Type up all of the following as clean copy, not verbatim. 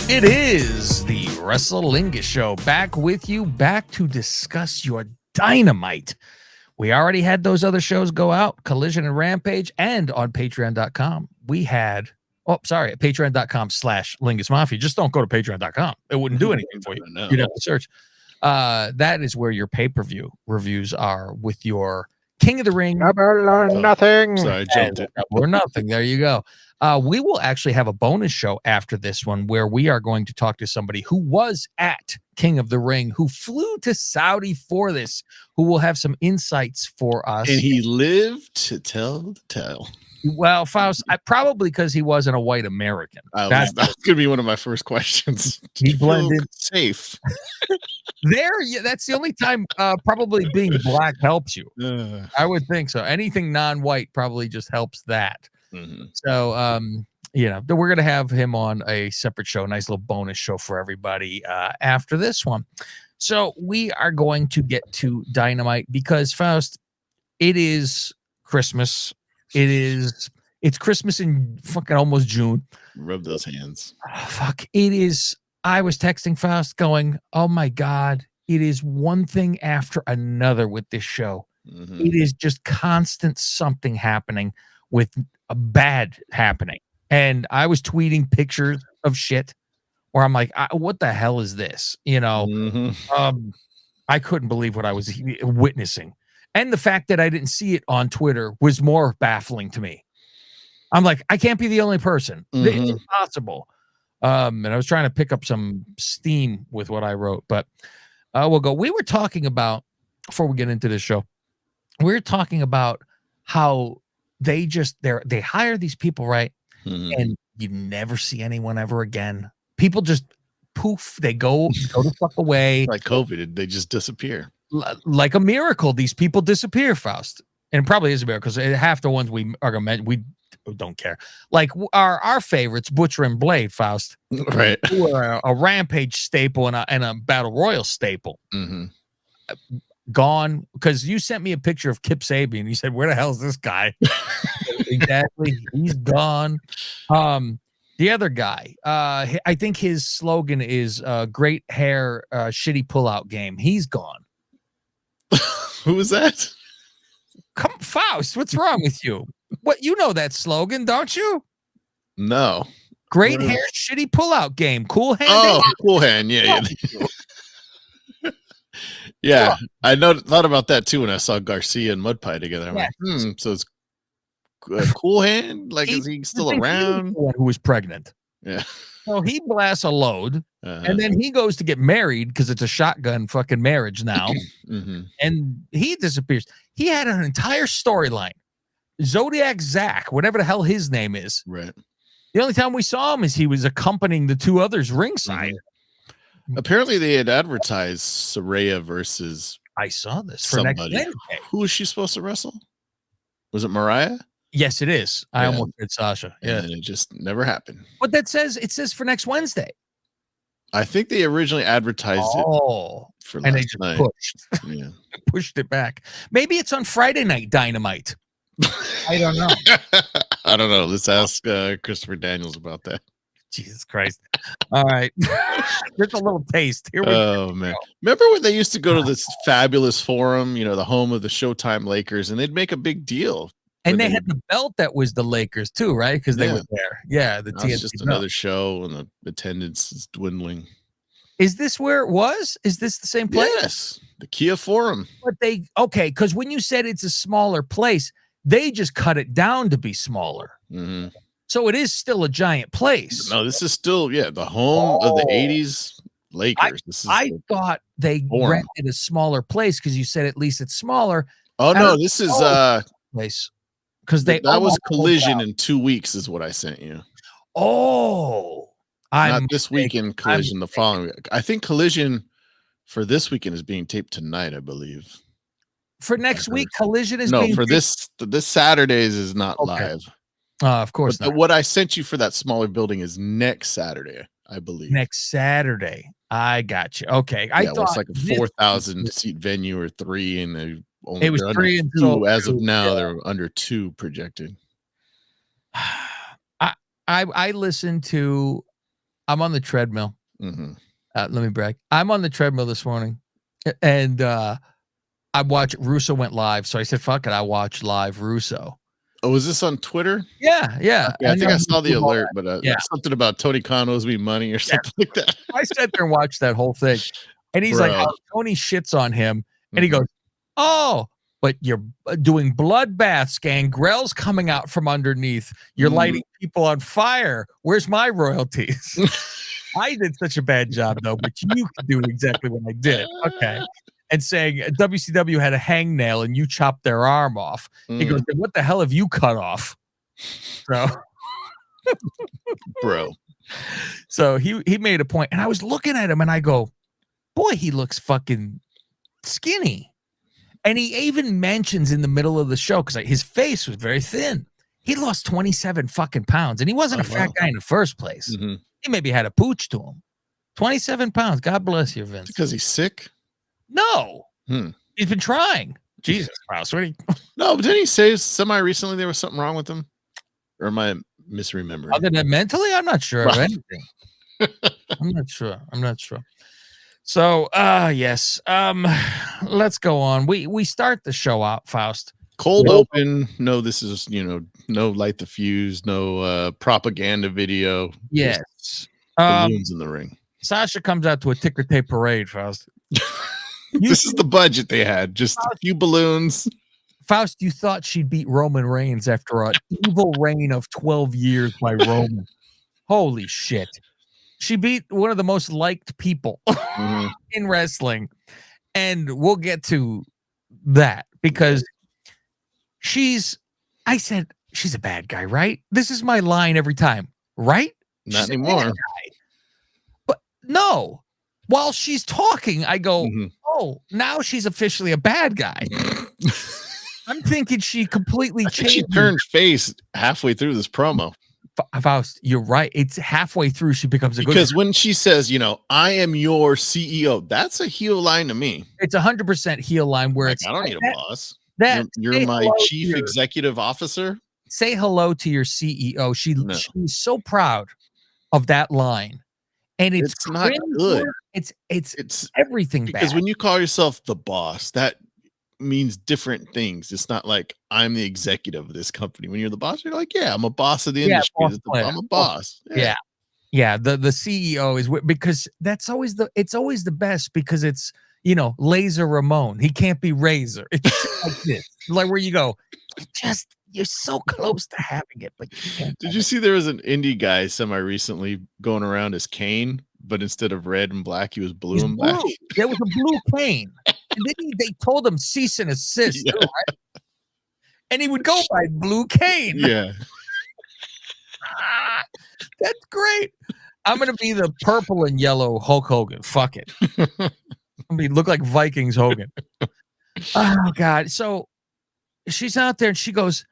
It is the Wrestle Lingus Show, back with you, back to discuss your Dynamite. We already had those other shows go out, Collision and Rampage, and on patreon.com. We had, at patreon.com/Lingus Mafia. Just don't go to patreon.com. It wouldn't do anything for you. No. You'd have to search. That is where your pay-per-view reviews are with your King of the Ring. Nothing. Sorry, I jumped it. Or nothing. There you go. We will actually have a bonus show after this one where we are going to talk to somebody who was at King of the Ring, who flew to Saudi for this, who will have some insights for us. And he lived to tell the tale. Well, Faust, probably because he wasn't a white American. That's going to be one of my first questions. He blended safe. That's the only time probably being black helps you. I would think so. Anything non-white probably just helps that. Mm-hmm. So, we're going to have him on a separate show, nice little bonus show for everybody after this one. So we are going to get to Dynamite because, Faust, it is Christmas. It's Christmas in fucking almost June. Rub those hands. Oh, fuck. It is. I was texting Faust going, oh my God, it is one thing after another with this show. Mm-hmm. It is just constant something happening with a bad happening. And I was tweeting pictures of shit where I'm like, what the hell is this? Mm-hmm. I couldn't believe what I was witnessing. And the fact that I didn't see it on Twitter was more baffling to me. I'm like, I can't be the only person. Mm-hmm. It's impossible. And I was trying to pick up some steam with what I wrote, but we'll go. We were talking about, before we get into this show, we're talking about how they hire these people, right? Mm-hmm. And you never see anyone ever again. People just poof, they go the fuck away. Like COVID, they just disappear. Like a miracle, these people disappear, Faust. And it probably is a miracle because half the ones we are going to we don't care. Like our favorites, Butcher and Blade, Faust. Right. Who are a Rampage staple and a Battle Royal staple. Mm-hmm. Gone, because you sent me a picture of Kip Sabian. You said, where the hell is this guy? Exactly. He's gone. The other guy, I think his slogan is great hair, shitty pullout game. He's gone. Who was that? Come, Faust, what's wrong with you? What, you know that slogan, don't you? No. Great hair, shitty pullout game. Cool hand. Oh, Cool Hand. Yeah. Yeah, I thought about that too when I saw Garcia and Mud Pie together. I'm like, so it's Cool Hand? Like, is he still around? Who was pregnant? Yeah. So he blasts a load, and then he goes to get married because it's a shotgun fucking marriage now, mm-hmm. and he disappears. He had an entire storyline. Zodiac Zach, whatever the hell his name is. Right. The only time we saw him is he was accompanying the two others ringside. Mm-hmm. Apparently, they had advertised Saraya versus. I saw this for somebody. Next Wednesday. Who was she supposed to wrestle? Was it Mariah? Yes, it is. I almost said Sasha. Yeah, and it just never happened. But it says for next Wednesday. I think they originally advertised it for last and they just night. Pushed. Yeah, pushed it back. Maybe it's on Friday Night Dynamite. I don't know. I don't know. Let's ask Christopher Daniels about that. Jesus Christ. All right. Just a little taste. Here we go. Man. Remember when they used to go to this fabulous forum, the home of the Showtime Lakers, and they'd make a big deal. And they had the belt that was the Lakers too, right? Because they were there. Yeah. The TNT it's just another show, and the attendance is dwindling. Is this where it was? Is this the same place? Yes. The Kia Forum. But because when you said it's a smaller place, they just cut it down to be smaller. Mm-hmm. So it is still a giant place. No, this is still, the home of the 80s Lakers. I thought they rented a smaller place because you said at least it's smaller. Oh, no, this is place. Because that was Collision in 2 weeks is what I sent you. Oh. Not this weekend, Collision the following week. I think Collision for this weekend is being taped tonight, I believe. For next week, Collision is being taped? This Saturday's is not live. Of course not. What I sent you for that smaller building is next Saturday, I believe. Next Saturday. I got you. Okay. I thought it's like a 4,000 seat venue or 3, and it was 3 and 2 as of now. They're under 2 projected. I listened to I'm on the treadmill. Mm-hmm. Let me brag. I'm on the treadmill this morning, and I watched Russo went live. So I said, "Fuck it, I watched live Russo." Oh, was this on Twitter? Yeah. Okay, I think I saw the alert, but yeah, something about Tony Khan owes me money or something like that. I sat there and watched that whole thing, and he's like, Bro. "Oh, Tony shits on him," and he goes, "Oh, but you're doing bloodbaths, Gangrel's coming out from underneath. You're lighting people on fire. Where's my royalties?" I did such a bad job though, but you can do exactly what I did. Okay. And saying WCW had a hangnail and you chopped their arm off. He goes, "Then what the hell have you cut off?" So, bro. So he made a point, and I was looking at him, and I go, "Boy, he looks fucking skinny." And he even mentions in the middle of the show, because his face was very thin, he lost 27 fucking pounds, and he wasn't a fat guy in the first place. He maybe had a pooch to him. 27 pounds. God bless you, Vince. Because he's sick? No. He's been trying. Jesus Christ. No, but didn't he say semi-recently there was something wrong with him? Or am I misremembering? Other than mentally, I'm not sure of anything. I'm not sure. So, yes. Let's go on. We start the show out, Faust. Cold open. No, this is, no light the fuse, no propaganda video. Yes. Balloons in the ring. Sasha comes out to a ticker tape parade, Faust. This is the budget they had. Just a few balloons. Faust, you thought she'd beat Roman Reigns after an evil reign of 12 years by Roman. Holy shit. She beat one of the most liked people in wrestling. And we'll get to that because I said, she's a bad guy, right? This is my line every time, right? Not anymore. But no, while she's talking, I go, oh, now she's officially a bad guy. I'm thinking she completely changed. She turned face halfway through this promo. Faust, you're right. It's halfway through she becomes a good. Because when she says, I am your CEO, that's a heel line to me. It's 100% heel line where I don't need a boss. You're my chief executive officer. Say hello to your CEO. She's so proud of that line, and it's not good. It's everything because bad. When you call yourself the boss, that means different things. It's not like I'm the executive of this company. When you're the boss, you're like, yeah, I'm a boss of the industry. I'm a boss. Yeah. The CEO is because it's always the best because it's Laser Ramon. He can't be Razor. It's like this, like where you go, you're so close to having it, but you can't. Did you see there was an indie guy semi-recently going around as Kane, but instead of red and black, he was blue and black. There was a blue Kane. And then they told him cease and assist. Too, right? And he would go by Blue Kane. Yeah. That's great. I'm going to be the purple and yellow Hulk Hogan. Fuck it. Look like Vikings Hogan. Oh, God. So she's out there and she goes,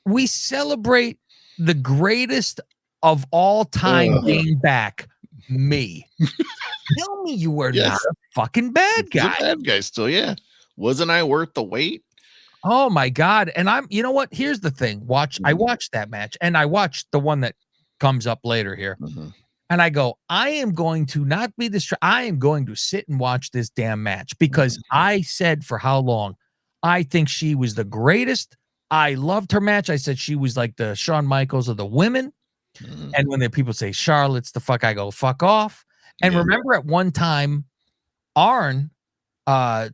we celebrate the greatest of all time being back. Me. Tell me you were not a fucking bad guy. Bad guy still, yeah. Wasn't I worth the wait? Oh my God. And you know what? Here's the thing. I watched that match and I watched the one that comes up later here. And I go, I am going to not be distracted. I am going to sit and watch this damn match because I said for how long I think she was the greatest. I loved her match. I said she was like the Shawn Michaels of the women. And when the people say Charlotte's the fuck, I go, fuck off. And remember at one time, Arn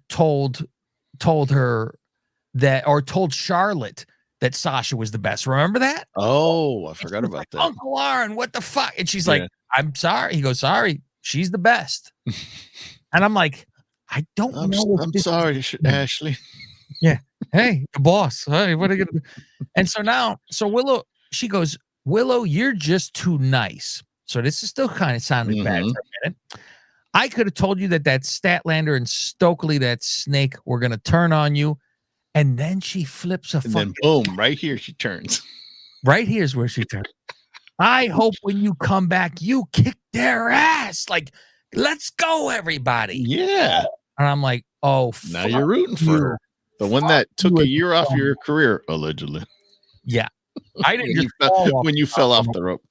told her that, or told Charlotte that Sasha was the best. Remember that? Oh, I forgot about that. Uncle Arn, what the fuck? And she's like, I'm sorry. He goes, sorry, she's the best. And I'm like, I don't know. I'm sorry, Ashley. Yeah. Hey, the boss. Hey, what are you gonna do? And so Willow, she goes, Willow, you're just too nice. So this is still kind of sounding bad for a minute. I could have told you that Statlander and Stokely, that snake, were going to turn on you. And then she flips and then boom, right here she turns. Right here's where she turns. I hope when you come back, you kick their ass. Like, let's go, everybody. Yeah. And I'm like, oh, now you're rooting for her. The one that took a year off your career, allegedly. Yeah. I didn't when you fell off the rope.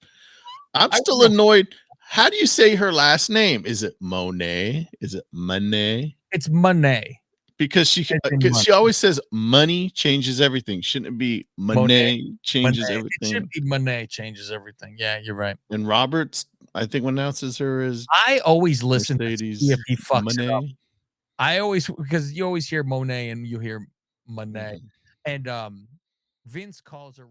I'm still annoyed. How do you say her last name? Is it Monet? Is it Monet? It's Monet. Because she always says money changes everything. Shouldn't it be Monet changes Monet. It should everything? be Monet changes everything. Yeah, you're right. And Roberts, I think, announces her as I always listen to see Mercedes if he fucks it up. Monet. I always, because you always hear Monet and you hear Monet, Mhm. and Vince calls her